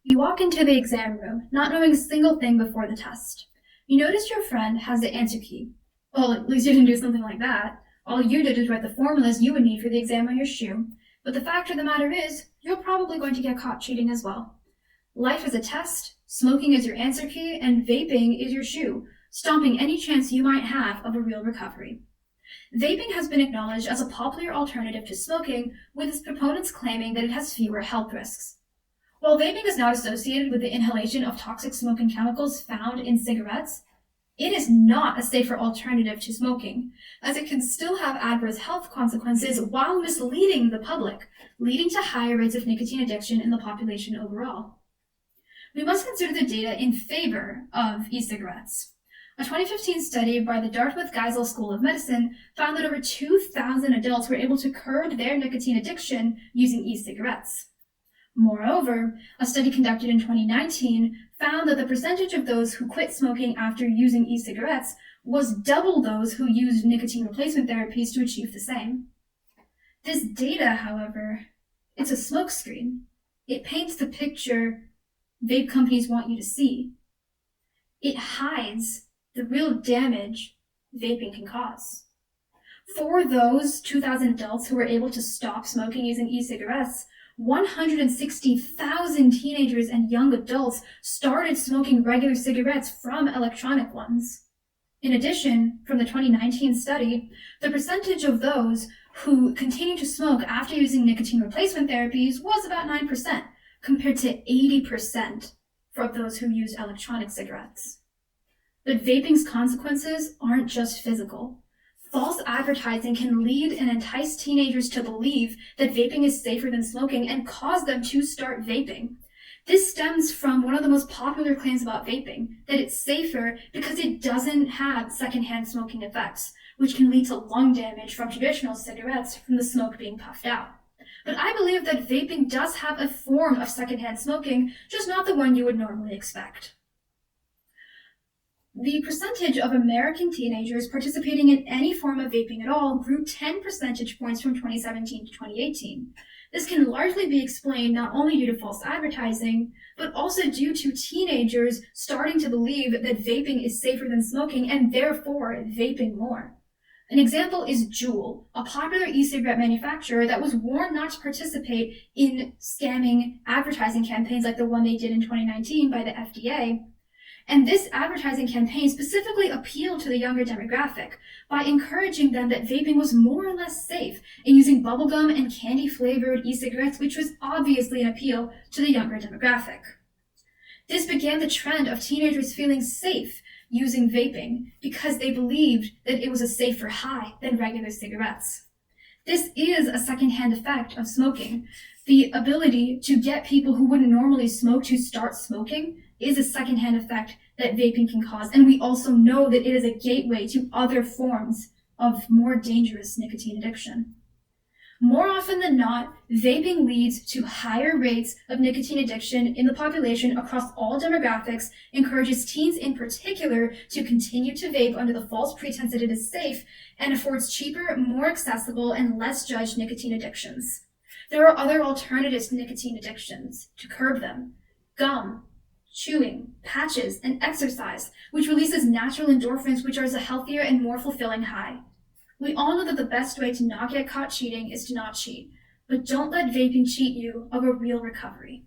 You walk into the exam room, not knowing a single thing before the test. You notice your friend has the answer key. Well, at least you didn't do something like that. All you did is write the formulas you would need for the exam on your shoe. But the fact of the matter is, you're probably going to get caught cheating as well. Life is a test, smoking is your answer key, and vaping is your shoe, stomping any chance you might have of a real recovery. Vaping has been acknowledged as a popular alternative to smoking, with its proponents claiming that it has fewer health risks. While vaping is not associated with the inhalation of toxic smoking chemicals found in cigarettes, it is not a safer alternative to smoking, as it can still have adverse health consequences while misleading the public, leading to higher rates of nicotine addiction in the population overall. We must consider the data in favor of e-cigarettes. A 2015 study by the Dartmouth Geisel School of Medicine found that over 2,000 adults were able to curb their nicotine addiction using e-cigarettes. Moreover, a study conducted in 2019 found that the percentage of those who quit smoking after using e-cigarettes was double those who used nicotine replacement therapies to achieve the same. This data, however, it's a smokescreen. It paints the picture vape companies want you to see. It hides the real damage vaping can cause. For those 2,000 adults who were able to stop smoking using e-cigarettes, 160,000 teenagers and young adults started smoking regular cigarettes from electronic ones. In addition, from the 2019 study, the percentage of those who continued to smoke after using nicotine replacement therapies was about 9%, compared to 80% for those who used electronic cigarettes. But vaping's consequences aren't just physical. False advertising can lead and entice teenagers to believe that vaping is safer than smoking and cause them to start vaping. This stems from one of the most popular claims about vaping, that it's safer because it doesn't have secondhand smoking effects, which can lead to lung damage from traditional cigarettes from the smoke being puffed out. But I believe that vaping does have a form of secondhand smoking, just not the one you would normally expect. The percentage of American teenagers participating in any form of vaping at all grew 10 percentage points from 2017 to 2018. This can largely be explained not only due to false advertising, but also due to teenagers starting to believe that vaping is safer than smoking and therefore vaping more. An example is Juul, a popular e-cigarette manufacturer that was warned not to participate in scamming advertising campaigns like the one they did in 2019 by the FDA. And this advertising campaign specifically appealed to the younger demographic by encouraging them that vaping was more or less safe and using bubblegum and candy-flavored e-cigarettes, which was obviously an appeal to the younger demographic. This began the trend of teenagers feeling safe using vaping because they believed that it was a safer high than regular cigarettes. This is a secondhand effect of smoking. The ability to get people who wouldn't normally smoke to start smoking is a secondhand effect that vaping can cause, and we also know that it is a gateway to other forms of more dangerous nicotine addiction. More often than not, vaping leads to higher rates of nicotine addiction in the population across all demographics, encourages teens in particular to continue to vape under the false pretense that it is safe, and affords cheaper, more accessible, and less judged nicotine addictions. There are other alternatives to nicotine addictions to curb them: gum, chewing, patches, and exercise, which releases natural endorphins, which are a healthier and more fulfilling high. We all know that the best way to not get caught cheating is to not cheat, but don't let vaping cheat you of a real recovery.